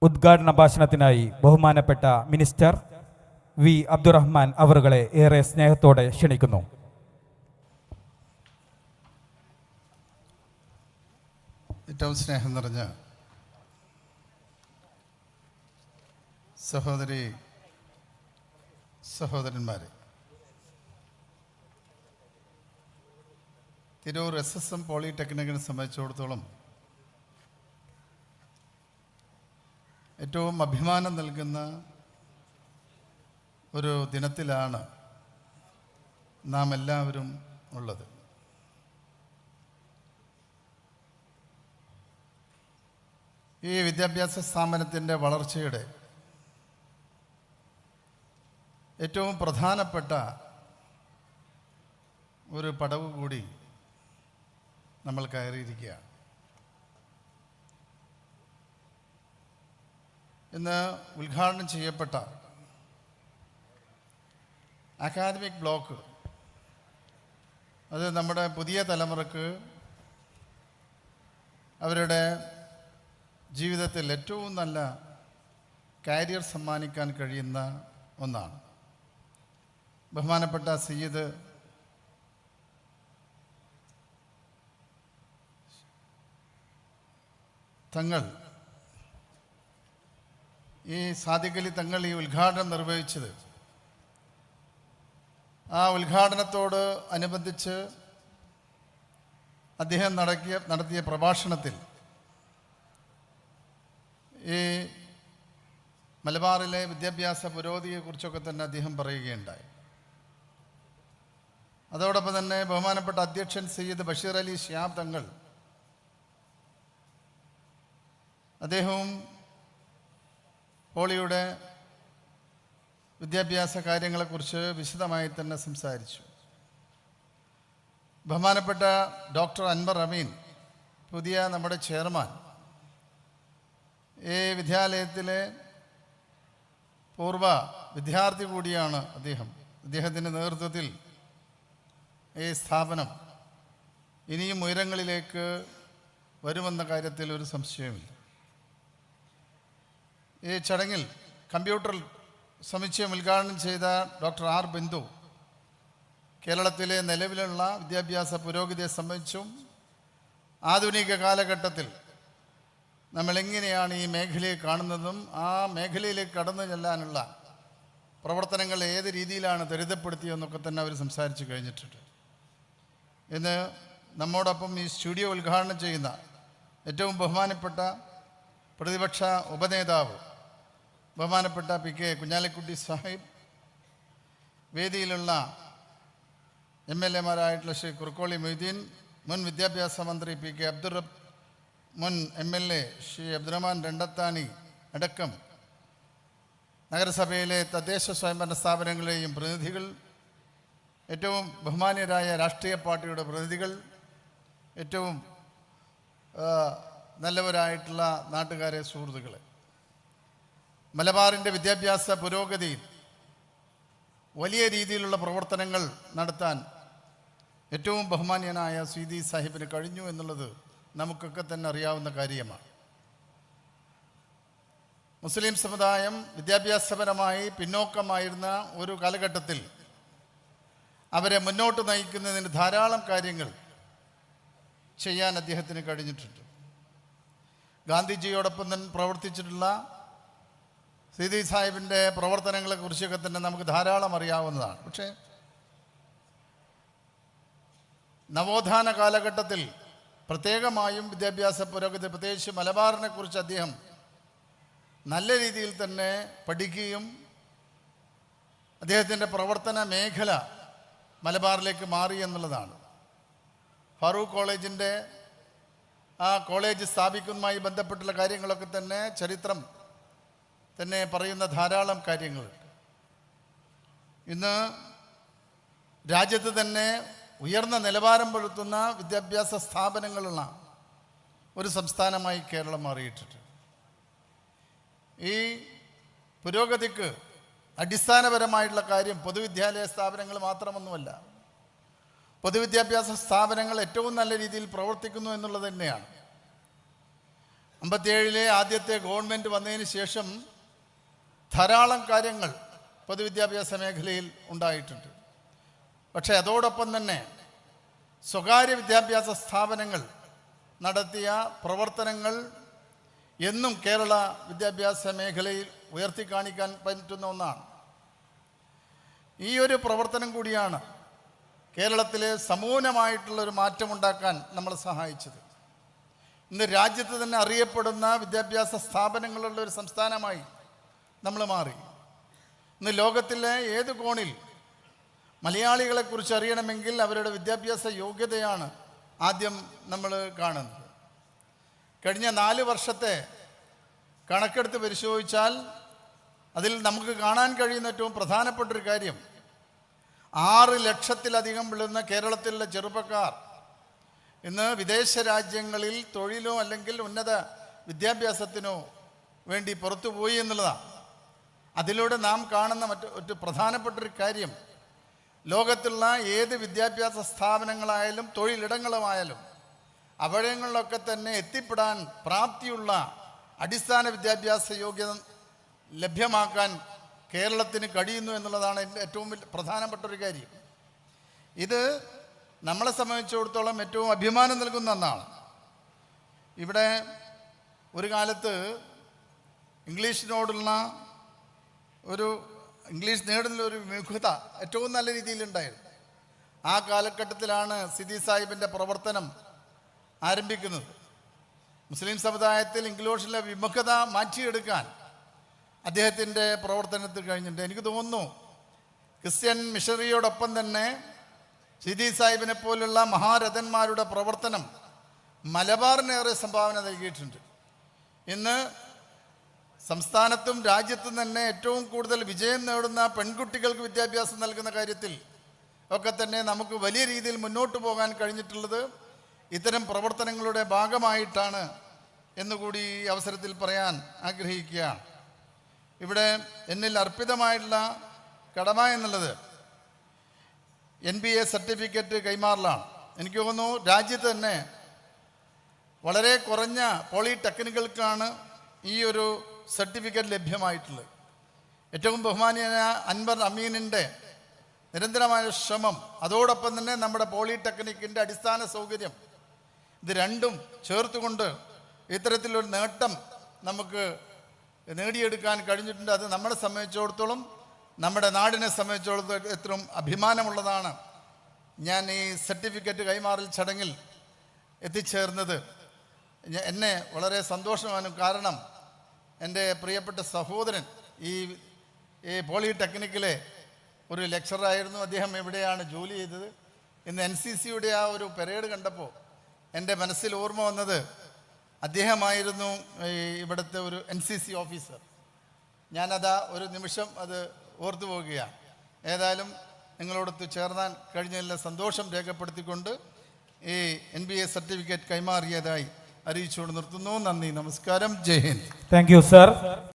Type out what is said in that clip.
ഉദ്ഘാടന ഭാഷണത്തിനായി ബഹുമാനപ്പെട്ട minister V Abdurahman അവറുകളെ ഏറെ സ്നേഹത്തോടെ ക്ഷണിക്കുന്നു. ഏറ്റവും സ്നേഹം നിറഞ്ഞ സഹോദരി സഹോദരന്മാരെ, തിരൂർ SSM പോളിടെക്നിക്കിനെ സംബന്ധിച്ചിടത്തോളം ഏറ്റവും അഭിമാനം നൽകുന്ന ഒരു ദിനത്തിലാണ് നാം എല്ലാവരും ഉള്ളത്. ഈ വിദ്യാഭ്യാസ സ്ഥാപനത്തിൻ്റെ വളർച്ചയുടെ ഏറ്റവും പ്രധാനപ്പെട്ട ഒരു പടവ് കൂടി നമ്മൾ കയറിയിരിക്കുകയാണ്. ഇന്ന് ഉദ്ഘാടനം ചെയ്യപ്പെട്ട അക്കാദമിക് ബ്ലോക്ക് അത് നമ്മുടെ പുതിയ തലമുറക്ക് അവരുടെ ജീവിതത്തിൽ ഏറ്റവും നല്ല കരിയർ സമ്മാനിക്കാൻ കഴിയുന്ന ഒന്നാണ്. ബഹുമാനപ്പെട്ട സയ്യിദ് തങ്ങൾ, ഈ സാദിഖ് അലി തങ്ങൾ ഈ ഉദ്ഘാടനം നിർവഹിച്ചത്, ആ ഉദ്ഘാടനത്തോട് അനുബന്ധിച്ച് അദ്ദേഹം നടത്തിയ പ്രഭാഷണത്തിൽ ഈ മലബാറിലെ വിദ്യാഭ്യാസ പുരോഗതിയെക്കുറിച്ചൊക്കെ തന്നെ അദ്ദേഹം പറയുകയുണ്ടായി. അതോടൊപ്പം തന്നെ ബഹുമാനപ്പെട്ട അധ്യക്ഷൻ സയ്യിദ് ബഷീർ അലി ശിഹാബ് തങ്ങൾ, അദ്ദേഹവും പോളിയുടെ വിദ്യാഭ്യാസ കാര്യങ്ങളെക്കുറിച്ച് വിശദമായി തന്നെ സംസാരിച്ചു. ബഹുമാനപ്പെട്ട ഡോക്ടർ അൻവർ അമീൻ, പുതിയ നമ്മുടെ ചെയർമാൻ, ഈ വിദ്യാലയത്തിലെ പൂർവ വിദ്യാർത്ഥി കൂടിയാണ് അദ്ദേഹം. അദ്ദേഹത്തിൻ്റെ നേതൃത്വത്തിൽ ഈ സ്ഥാപനം ഇനിയും ഉയരങ്ങളിലേക്ക് വരുമെന്ന കാര്യത്തിൽ ഒരു സംശയമില്ല. ഈ ചടങ്ങിൽ കമ്പ്യൂട്ടർ സമുച്ചയം ഉദ്ഘാടനം ചെയ്ത ഡോക്ടർ ആർ ബിന്ദു കേരളത്തിലെ നിലവിലുള്ള വിദ്യാഭ്യാസ പുരോഗതിയെ സംബന്ധിച്ചും ആധുനിക കാലഘട്ടത്തിൽ നമ്മളെങ്ങനെയാണ് ഈ മേഖലയെ കാണുന്നതും ആ മേഖലയിലേക്ക് കടന്നു ചെല്ലാനുള്ള പ്രവർത്തനങ്ങൾ ഏത് രീതിയിലാണ് ത്വരിതപ്പെടുത്തിയതെന്നൊക്കെ തന്നെ അവർ സംസാരിച്ചു കഴിഞ്ഞിട്ടുണ്ട്. ഇന്ന് നമ്മോടൊപ്പം ഈ സ്റ്റുഡിയോ ഉദ്ഘാടനം ചെയ്യുന്ന ഏറ്റവും ബഹുമാനപ്പെട്ട പ്രതിപക്ഷ ഉപനേതാവ് ബഹുമാനപ്പെട്ട PK കുഞ്ഞാലിക്കുട്ടി സാഹിബ്, വേദിയിലുള്ള MLA-മാരായിട്ടുള്ള ശ്രീ കുറുക്കോളി മൊയ്തീൻ, മുൻ വിദ്യാഭ്യാസ മന്ത്രി PK അബ്ദുറബ്, മുൻ MLA ശ്രീ അബ്ദുറഹ്മാൻ രണ്ടത്താണി അടക്കം നഗരസഭയിലെ തദ്ദേശ സ്വയംഭരണ സ്ഥാപനങ്ങളെയും പ്രതിനിധികൾ, ഏറ്റവും ബഹുമാന്യരായ രാഷ്ട്രീയ പാർട്ടിയുടെ പ്രതിനിധികൾ, ഏറ്റവും നല്ലവരായിട്ടുള്ള നാട്ടുകാരെ, സുഹൃത്തുക്കളെ, മലബാറിൻ്റെ വിദ്യാഭ്യാസ പുരോഗതിയിൽ വലിയ രീതിയിലുള്ള പ്രവർത്തനങ്ങൾ നടത്താൻ ഏറ്റവും ബഹുമാന്യനായ സ്വീതി സാഹിബിന് കഴിഞ്ഞു എന്നുള്ളത് നമുക്കൊക്കെ തന്നെ അറിയാവുന്ന കാര്യമാണ്. മുസ്ലിം സമുദായം വിദ്യാഭ്യാസപരമായി പിന്നോക്കമായിരുന്ന ഒരു കാലഘട്ടത്തിൽ അവരെ മുന്നോട്ട് നയിക്കുന്നതിന് ധാരാളം കാര്യങ്ങൾ ചെയ്യാൻ അദ്ദേഹത്തിന് കഴിഞ്ഞിട്ടുണ്ട്. ഗാന്ധിജിയോടൊപ്പം തന്നെ പ്രവർത്തിച്ചിട്ടുള്ള സീതി സാഹിബിൻ്റെ പ്രവർത്തനങ്ങളെക്കുറിച്ചൊക്കെ തന്നെ നമുക്ക് ധാരാളം അറിയാവുന്നതാണ്. പക്ഷേ നവോത്ഥാന കാലഘട്ടത്തിൽ പ്രത്യേകമായും വിദ്യാഭ്യാസ പുരോഗതി, പ്രത്യേകിച്ച് മലബാറിനെ കുറിച്ച് അദ്ദേഹം നല്ല രീതിയിൽ തന്നെ പഠിക്കുകയും അദ്ദേഹത്തിൻ്റെ പ്രവർത്തന മേഖല മലബാറിലേക്ക് മാറി എന്നുള്ളതാണ്. ഫാറൂഖ് കോളേജിൻ്റെ ആ കോളേജ് സ്ഥാപിക്കുന്നതുമായി ബന്ധപ്പെട്ടുള്ള കാര്യങ്ങളൊക്കെ തന്നെ ചരിത്രം തന്നെ പറയുന്ന ധാരാളം കാര്യങ്ങളുണ്ട്. ഇന്ന് രാജ്യത്ത് തന്നെ ഉയർന്ന നിലവാരം പുലർത്തുന്ന വിദ്യാഭ്യാസ സ്ഥാപനങ്ങളുള്ള ഒരു സംസ്ഥാനമായി കേരളം മാറിയിട്ടുണ്ട്. ഈ പുരോഗതിക്ക് അടിസ്ഥാനപരമായിട്ടുള്ള കാര്യം പൊതുവിദ്യാലയ സ്ഥാപനങ്ങൾ മാത്രമൊന്നുമല്ല. പൊതുവിദ്യാഭ്യാസ സ്ഥാപനങ്ങൾ ഏറ്റവും നല്ല രീതിയിൽ പ്രവർത്തിക്കുന്നു എന്നുള്ളത് തന്നെയാണ്. 57-ലെ ആദ്യത്തെ ഗവൺമെൻറ് വന്നതിന് ശേഷം ധാരാളം കാര്യങ്ങൾ പൊതുവിദ്യാഭ്യാസ മേഖലയിൽ ഉണ്ടായിട്ടുണ്ട്. പക്ഷേ അതോടൊപ്പം തന്നെ സ്വകാര്യ വിദ്യാഭ്യാസ സ്ഥാപനങ്ങൾ നടത്തിയ പ്രവർത്തനങ്ങൾ എന്നും കേരള വിദ്യാഭ്യാസ മേഖലയിൽ ഉയർത്തിക്കാണിക്കാൻ പറ്റുന്ന ഒന്നാണ്. ഈ ഒരു പ്രവർത്തനം കൂടിയാണ് കേരളത്തിലെ സമൂലമായിട്ടുള്ളൊരു മാറ്റമുണ്ടാക്കാൻ നമ്മളെ സഹായിച്ചത്. ഇന്ന് രാജ്യത്ത് തന്നെ അറിയപ്പെടുന്ന വിദ്യാഭ്യാസ സ്ഥാപനങ്ങളുള്ള ഒരു സംസ്ഥാനമായി നമ്മൾ മാറി. ഇന്ന് ലോകത്തിലെ ഏത് കോണിൽ മലയാളികളെക്കുറിച്ച് അറിയണമെങ്കിൽ അവരുടെ വിദ്യാഭ്യാസ യോഗ്യതയാണ് ആദ്യം നമ്മൾ കാണുന്നത്. കഴിഞ്ഞ 4 വർഷത്തെ കണക്കെടുത്ത് പരിശോധിച്ചാൽ അതിൽ നമുക്ക് കാണാൻ കഴിയുന്ന ഏറ്റവും പ്രധാനപ്പെട്ടൊരു കാര്യം 6 ലക്ഷത്തിലധികം വരുന്ന കേരളത്തിലുള്ള ചെറുപ്പക്കാർ ഇന്ന് വിദേശ രാജ്യങ്ങളിൽ തൊഴിലോ അല്ലെങ്കിൽ ഉന്നത വിദ്യാഭ്യാസത്തിനോ വേണ്ടി പുറത്തുപോയി എന്നുള്ളതാണ്. അതിലൂടെ നാം കാണുന്ന മറ്റു പ്രധാനപ്പെട്ടൊരു കാര്യം ലോകത്തുള്ള ഏത് വിദ്യാഭ്യാസ സ്ഥാപനങ്ങളായാലും തൊഴിലിടങ്ങളുമായാലും അവിടങ്ങളിലൊക്കെ തന്നെ എത്തിപ്പെടാൻ പ്രാപ്തിയുള്ള അടിസ്ഥാന വിദ്യാഭ്യാസ യോഗ്യത ലഭ്യമാക്കാൻ കേരളത്തിന് കഴിയുന്നു എന്നുള്ളതാണ് ഏറ്റവും പ്രധാനപ്പെട്ട ഒരു കാര്യം. ഇത് നമ്മളെ സംബന്ധിച്ചിടത്തോളം ഏറ്റവും അഭിമാനം നൽകുന്ന ഒന്നാണ്. ഇവിടെ ഒരു കാലത്ത് ഇംഗ്ലീഷിനോടുള്ള ഇംഗ്ലീഷ് നേടുന്ന ഒരു വിമുഖത ഏറ്റവും നല്ല രീതിയിലുണ്ടായിരുന്നു. ആ കാലഘട്ടത്തിലാണ് സിദി സാഹിബിൻ്റെ പ്രവർത്തനം ആരംഭിക്കുന്നത്. മുസ്ലിം സമുദായത്തിൽ ഇംഗ്ലീഷിലെ വിമുഖത മാറ്റിയെടുക്കാൻ അദ്ദേഹത്തിൻ്റെ പ്രവർത്തനത്തിൽ കഴിഞ്ഞിട്ടുണ്ട്. എനിക്ക് തോന്നുന്നു ക്രിസ്ത്യൻ മിഷണറിയോടൊപ്പം തന്നെ സിദി സാഹിബിനെ പോലുള്ള മഹാരഥന്മാരുടെ പ്രവർത്തനം മലബാറിനേറെ സംഭാവന നൽകിയിട്ടുണ്ട്. ഇന്ന് സംസ്ഥാനത്തും രാജ്യത്തും തന്നെ ഏറ്റവും കൂടുതൽ വിജയം നേടുന്ന പെൺകുട്ടികൾക്ക് വിദ്യാഭ്യാസം നൽകുന്ന കാര്യത്തിൽ ഒക്കെ തന്നെ നമുക്ക് വലിയ രീതിയിൽ മുന്നോട്ട് പോകാൻ കഴിഞ്ഞിട്ടുള്ളത് ഇത്തരം പ്രവർത്തനങ്ങളുടെ ഭാഗമായിട്ടാണ് എന്നുകൂടി ഈ അവസരത്തിൽ പറയാൻ ആഗ്രഹിക്കുകയാണ്. ഇവിടെ എന്നിൽ അർപ്പിതമായിട്ടുള്ള കടമ എന്നുള്ളത് NBA സർട്ടിഫിക്കറ്റ് കൈമാറലാണ്. എനിക്ക് തോന്നുന്നു രാജ്യത്ത് തന്നെ വളരെ കുറഞ്ഞ പോളിടെക്നിക്കുകൾക്കാണ് ഈ ഒരു സർട്ടിഫിക്കറ്റ് ലഭ്യമായിട്ടുള്ളത്. ഏറ്റവും ബഹുമാനീയനായ അൻവർ അമീനിൻ്റെ നിരന്തരമായ ശ്രമം, അതോടൊപ്പം തന്നെ നമ്മുടെ പോളിടെക്നിക്കിൻ്റെ അടിസ്ഥാന സൗകര്യം, ഇത് രണ്ടും ചേർത്തുകൊണ്ട് ഇത്തരത്തിലൊരു നേട്ടം നമുക്ക് നേടിയെടുക്കാൻ കഴിഞ്ഞിട്ടുണ്ട്. അത് നമ്മളെ സംബന്ധിച്ചിടത്തോളം, നമ്മുടെ നാടിനെ സംബന്ധിച്ചിടത്തോളം എത്രയും അഭിമാനമുള്ളതാണ്. ഞാൻ ഈ സർട്ടിഫിക്കറ്റ് കൈമാറൽ ചടങ്ങിൽ എത്തിച്ചേർന്നത് എന്നെ വളരെ സന്തോഷമാണ്. കാരണം എൻ്റെ പ്രിയപ്പെട്ട സഹോദരൻ ഈ പോളിടെക്നിക്കിലെ ഒരു ലെക്ചറായിരുന്നു. അദ്ദേഹം എവിടെയാണ് ജോലി ചെയ്തത്. ഇന്ന് NCCയുടെ ആ ഒരു പരേഡ് കണ്ടപ്പോൾ എൻ്റെ മനസ്സിൽ ഓർമ്മ വന്നത് അദ്ദേഹമായിരുന്നു ഇവിടുത്തെ ഒരു NCC ഓഫീസർ. ഞാനതാ ഒരു നിമിഷം അത് ഓർത്തു പോവുകയാണ്. ഏതായാലും നിങ്ങളോടൊത്ത് ചേർന്നാൻ കഴിഞ്ഞതിലെ സന്തോഷം രേഖപ്പെടുത്തിക്കൊണ്ട് ഈ NBA സർട്ടിഫിക്കറ്റ് കൈമാറിയതായി അറിയിച്ചുകൊണ്ട് നിർത്തുന്നു. നന്ദി, നമസ്കാരം, ജയ് ഹിന്ദ്. Thank you sir.